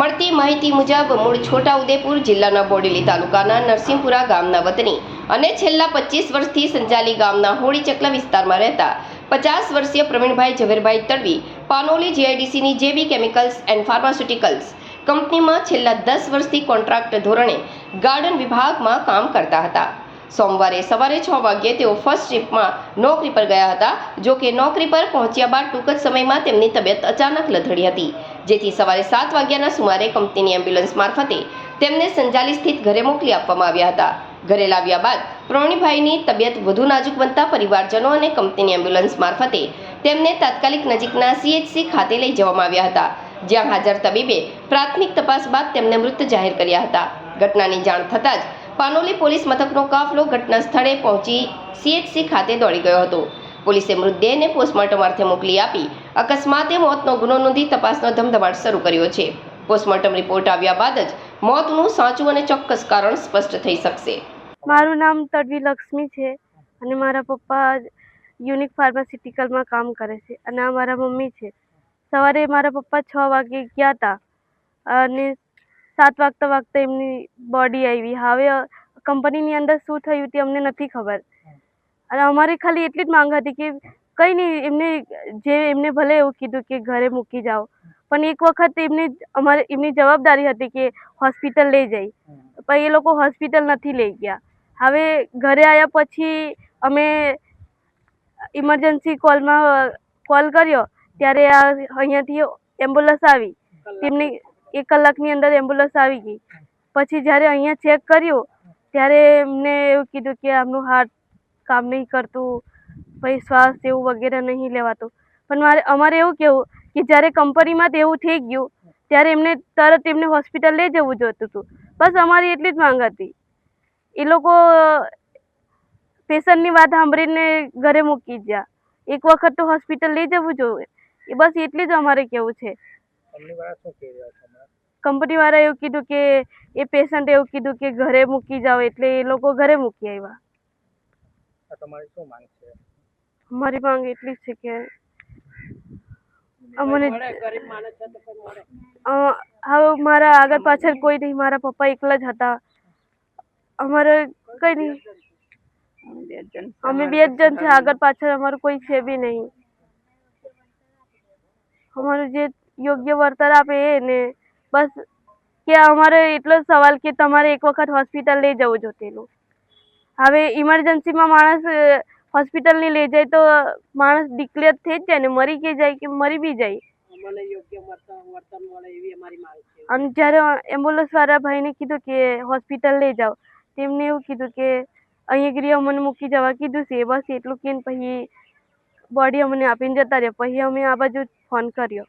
મળતી માહિતી મુજબ મૂળ છોટાઉદેપુર જિલ્લાના બોડેલી તાલુકાના નરસિંહપુરા ગામના વતની અને છેલ્લા 25 વર્ષથી સંજાલી ગામના હોળી ચકલા વિસ્તારમાં રહેતા 50 વર્ષીય પ્રવીણભાઈ ઝવેરભાઈ તડવી પાનોલી જીઆઈડીસીની જેબી કેમિકલ્સ એન્ડ ફાર્માસ્યુટિકલ્સ કંપનીમાં છેલ્લા 10 વર્ષથી કોન્ટ્રાક્ટ ધોરણે ગાર્ડન વિભાગમાં કામ કરતા હતા। સોમવારે સવારે 6 વાગ્યે તેઓ ફર્સ્ટ શિફ્ટમાં નોકરી પર ગયા હતા। જો કે નોકરી પર પહોંચ્યા બાદ ટૂંક જ સમયમાં તેમની તબિયત અચાનક લથડી હતી, જેથી સવારે 7 વાગ્યાના સુમારે કંપનીની એમ્બ્યુલન્સ મારફતે તેમને સંજાલી સ્થિત ઘરે મોકલી આપવામાં આવ્યા હતા। ઘરે લાવ્યા બાદ પ્રવીણભાઈની તબિયત વધુ નાજુક બનતા પરિવારજનો અને કંપનીની એમ્બ્યુલન્સ મારફતે તેમને તાત્કાલિક નજીકના સીએચસી ખાતે લઈ જવામાં આવ્યા હતા, જ્યાં હાજર તબીબે પ્રાથમિક તપાસ બાદ તેમને મૃત જાહેર કર્યા હતા। ઘટનાની જાણ થતાં જ પાનોલી પોલીસ મથકનો કાફલો ઘટના સ્થળે પહોંચી સીએચસી ખાતે દોડી ગયો હતો। પોલીસે મૃતદેહને પોસ્ટમોર્ટમ અર્થે મોકલી આપી અકસ્માતે મોતનો ગુનો નોંધી તપાસનો ધમધમાટ શરૂ કર્યો છે। પોસ્ટમોર્ટમ રિપોર્ટ આવ્યા બાદ જ મોતનું સાચું અને ચોક્કસ કારણ સ્પષ્ટ થઈ શકશે। મારું નામ તડવી લક્ષ્મી છે અને મારા પપ્પા યુનિક ફાર્માસ્યુટિકલમાં કામ કરે છે અને આ મારા મમ્મી છે। સવારે મારા પપ્પા 6 વાગે ગયા હતા અને 7 વાગતા એમની બોડી આવી। હવે કંપનીની અંદર શું થયું તે અમને નથી ખબર અને અમારી ખાલી એટલી જ માંગ હતી કે કંઈ નહીં, એમને ભલે એવું કીધું કે ઘરે મૂકી જાઓ, પણ એક વખત એમની જવાબદારી હતી કે હોસ્પિટલ લઈ જાય, પણ એ લોકો હોસ્પિટલ નથી લઈ ગયા। હવે ઘરે આવ્યા પછી અમે ઇમરજન્સી કોલ કર્યો ત્યારે અહીંયાથી એમ્બ્યુલન્સ આવી, તેમની 1 કલાકની અંદર એમ્બ્યુલન્સ આવી ગઈ। પછી જ્યારે અહીંયા ચેક કર્યું ત્યારે એમને એવું કીધું કે આમનું હાર્ટ કામ નહીં કરતું, પછી શ્વાસ એવું વગેરે નહીં લેવાતું। પણ અમારે એવું કહેવું કે જ્યારે કંપનીમાં એવું થઈ ગયું ત્યારે એમને હોસ્પિટલ લઈ જવું જોઈતું હતું। બસ અમારી એટલી જ માંગ હતી। એ લોકો પેશન્ટની વાત સાંભળીને ઘરે મૂકી ગયા। એક વખત તો હોસ્પિટલ લઈ જવું જોઈએ, બસ એટલી જ અમારે કહેવું છે। કંપનીવાળા એવું કીધું કે એ પેશન્ટ એવું કીધું કે ઘરે મૂકી જાઓ, એટલે એ લોકો ઘરે મૂકી આવ્યા। અમારી માંગ એટલી છે કે અમને હવે મારા આગળ પાછળ કોઈ નહીં, મારા પપ્પા એકલા જ હતા। અમારે કંઈ નહીં, અમે 2 જ જણ છે, આગળ પાછળ અમારું કોઈ છે બી નહીં। અમારું જે યોગ્ય વળતર આપે એ ને બસ, કે અમારે એટલો જ સવાલ કે તમારે એક વખત હોસ્પિટલ લઈ જવું જોઈતું। હવે ઇમરજન્સીમાં માણસ હોસ્પિટલ ની લઈ જાય તો માણસ ડિક્લેર થઈ જ જાય ને, મરી કે જાય કે મરી બી જાય। અને જ્યારે એમ્બ્યુલન્સ વાળા ભાઈને કીધું કે હોસ્પિટલ લઈ જાઓ, તેમને એવું કીધું કે અહીં ગૃહ અમને મૂકી જવા કીધું છે, બસ એટલું કહીને પછી બોડી અમને આપીને જતા રહ્યા। પછી અમે આ બાજુ ફોન કર્યો।